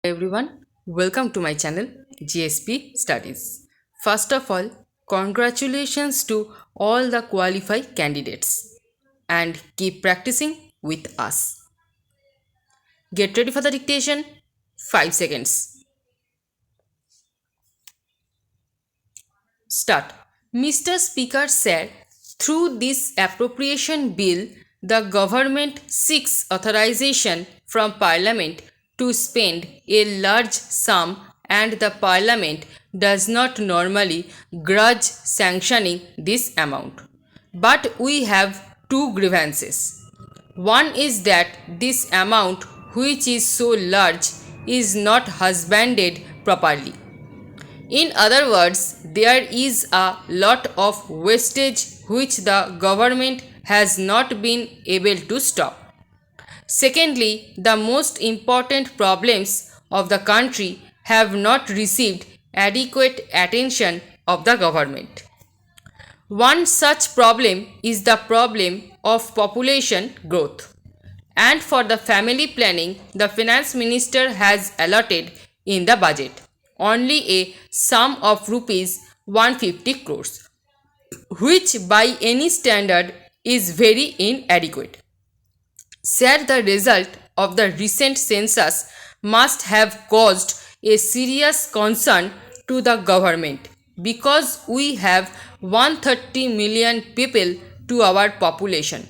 Everyone, welcome to my channel GSP Studies. First of all, congratulations to all the qualified candidates and keep practicing with us. Get ready for the dictation. 5 seconds. Start. Mr. Speaker said, through this appropriation bill, the government seeks authorization from Parliament to spend a large sum, and the Parliament does not normally grudge sanctioning this amount. But we have two grievances. One is that this amount, which is so large, is not husbanded properly. In other words, there is a lot of wastage which the government has not been able to stop. Secondly, the most important problems of the country have not received adequate attention of the government. One such problem is the problem of population growth. And for the family planning, the finance minister has allotted in the budget only a sum of rupees 150 crores, which by any standard is very inadequate. Sir, the result of the recent census must have caused a serious concern to the government because we have 130 million people to our population.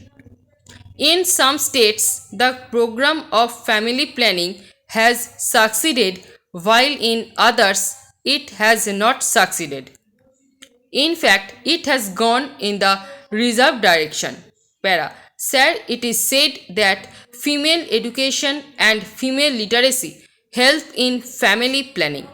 In some states, the program of family planning has succeeded, while in others, it has not succeeded. In fact, it has gone in the reserve direction. Para. Sir, it is said that female education and female literacy help in family planning.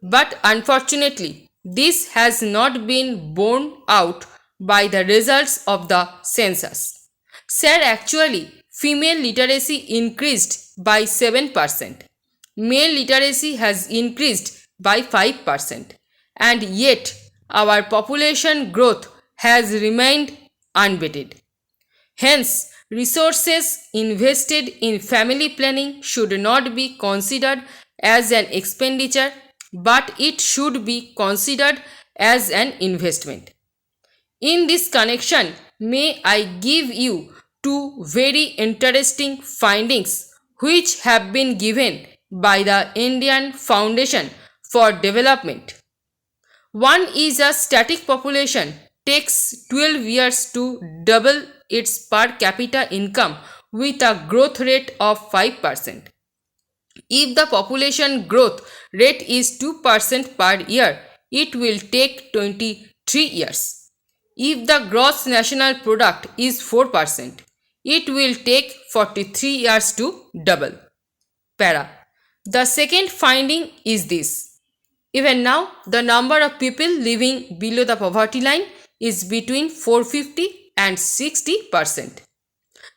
But unfortunately, this has not been borne out by the results of the census. Sir, actually, female literacy increased by 7%. Male literacy has increased by 5%. And yet, our population growth has remained unabated. Hence, resources invested in family planning should not be considered as an expenditure, but it should be considered as an investment. In this connection, may I give you two very interesting findings which have been given by the Indian Foundation for Development. One is a static population takes 12 years to double its per capita income with a growth rate of 5%. If the population growth rate is 2% per year, it will take 23 years. If the gross national product is 4%, it will take 43 years to double. Para. The second finding is this. Even now, the number of people living below the poverty line is between 450 and 60%.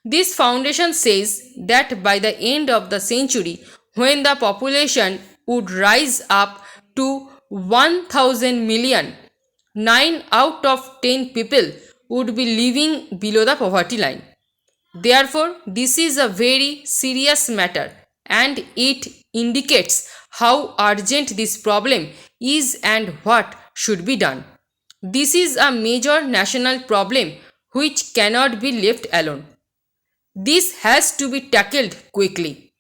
This foundation says that by the end of the century, when the population would rise up to 1000 million, 9 out of 10 people would be living below the poverty line. Therefore, this is a very serious matter and it indicates how urgent this problem is and what should be done. This is a major national problem which cannot be left alone. This has to be tackled quickly.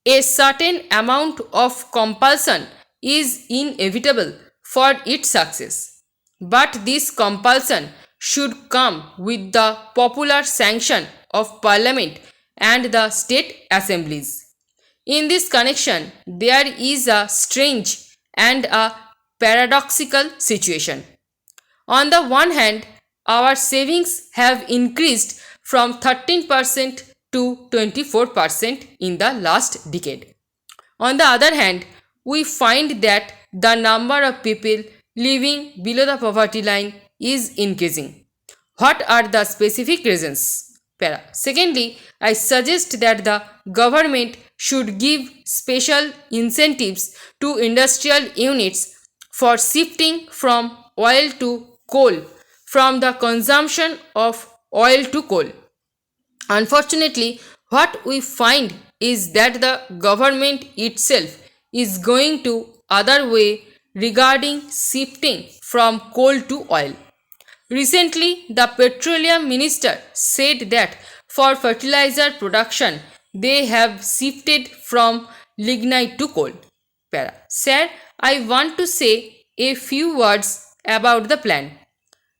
A certain amount of compulsion is inevitable for its success, but this compulsion should come with the popular sanction of Parliament and the state assemblies. In this connection, there is a strange and a paradoxical situation. On the one hand, our savings have increased from 13% to 24% in the last decade. On the other hand, we find that the number of people living below the poverty line is increasing. What are the specific reasons? Para. Secondly, I suggest that the government should give special incentives to industrial units for shifting from oil to coal, from the consumption of oil to coal. Unfortunately, what we find is that the government itself is going to other way regarding shifting from coal to oil. Recently, the petroleum minister said that for fertilizer production, they have shifted from lignite to coal. Para. Sir, I want to say a few words about the plan.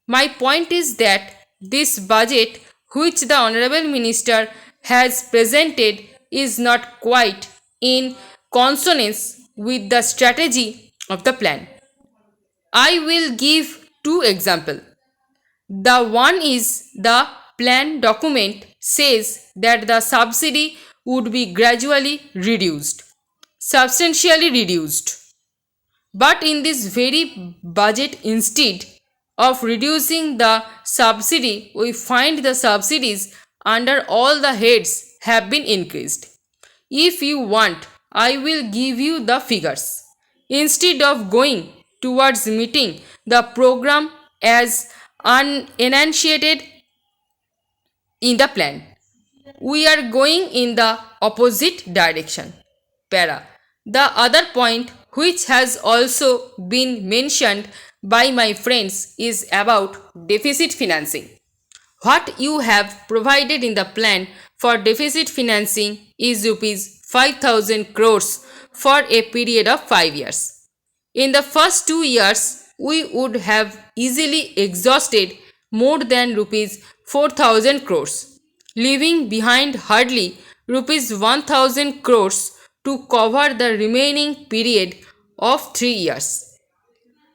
My point is that this budget which the Honorable Minister has presented is not quite in consonance with the strategy of the plan. I will give two examples. The one is the plan document says that the subsidy would be gradually reduced, substantially reduced. But in this very budget, instead of reducing the subsidy, we find the subsidies under all the heads have been increased. If you want, I will give you the figures. Instead of going towards meeting the program as enunciated in the plan, we are going in the opposite direction. Para. The other point which has also been mentioned by my friends is about deficit financing. What you have provided in the plan for deficit financing is rupees 5,000 crores for a period of 5 years. In the first 2 years, we would have easily exhausted more than rupees 4,000 crores, leaving behind hardly rupees 1,000 crores to cover the remaining period of 3 years.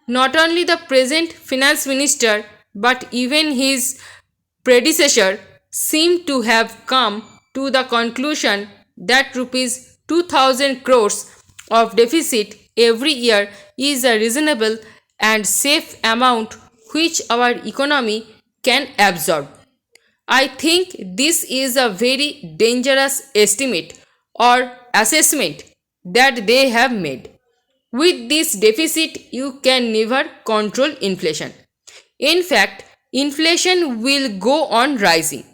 Not only the present finance minister but even his predecessor seemed to have come to the conclusion that rupees 2,000 crores of deficit every year is a reasonable and safe amount which our economy can absorb. I think this is a very dangerous estimate or assessment that they have made. With this deficit, you can never control inflation. In fact, inflation will go on rising.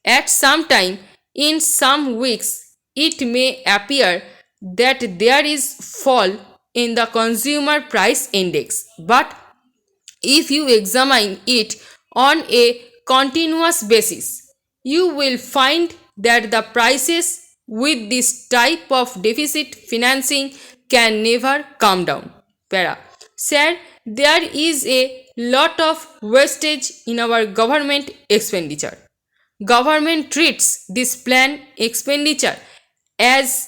At some time, in some weeks, it may appear that there is fall in the consumer price index. But if you examine it on a continuous basis, you will find that the prices with this type of deficit financing can never come down. Para. Sir, there is a lot of wastage in our government expenditure. Government treats this plan expenditure as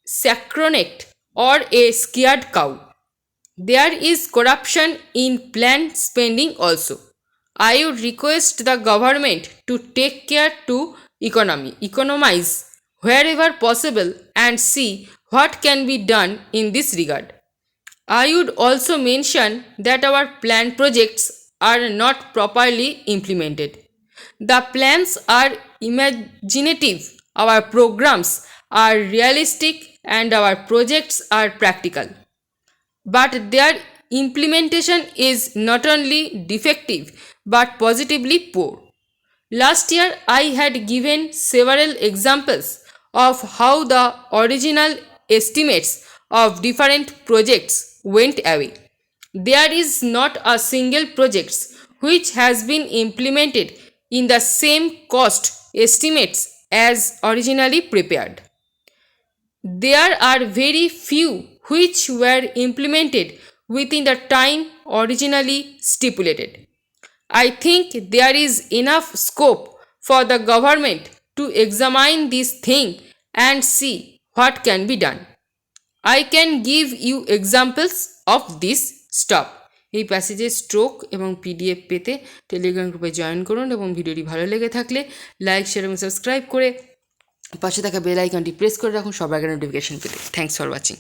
sacrosanct or a scared cow. There is corruption in planned spending also. I would request the government to take care to economize wherever possible and see what can be done in this regard. I would also mention that our planned projects are not properly implemented. The plans are imaginative, our programs are realistic, and our projects are practical. But their implementation is not only defective but positively poor. Last year, I had given several examples of how the original estimates of different projects went away. There is not a single project which has been implemented in the same cost estimates as originally prepared. There are very few which were implemented within the time originally stipulated. I think there is enough scope for the government to examine this thing and see what can be done. I can give you examples of this stuff. এই প্যাসেজের stroke এবং PDF পেতে Telegram গ্রুপে join করুন এবং ভিডিওটি ভালো লেগে থাকলে লাইক শেয়ার এবং সাবস্ক্রাইব করে পাশে থাকা বেল আইকনটি প্রেস করে রাখুন সবার আগে নোটিফিকেশন পেতে। Thanks for watching.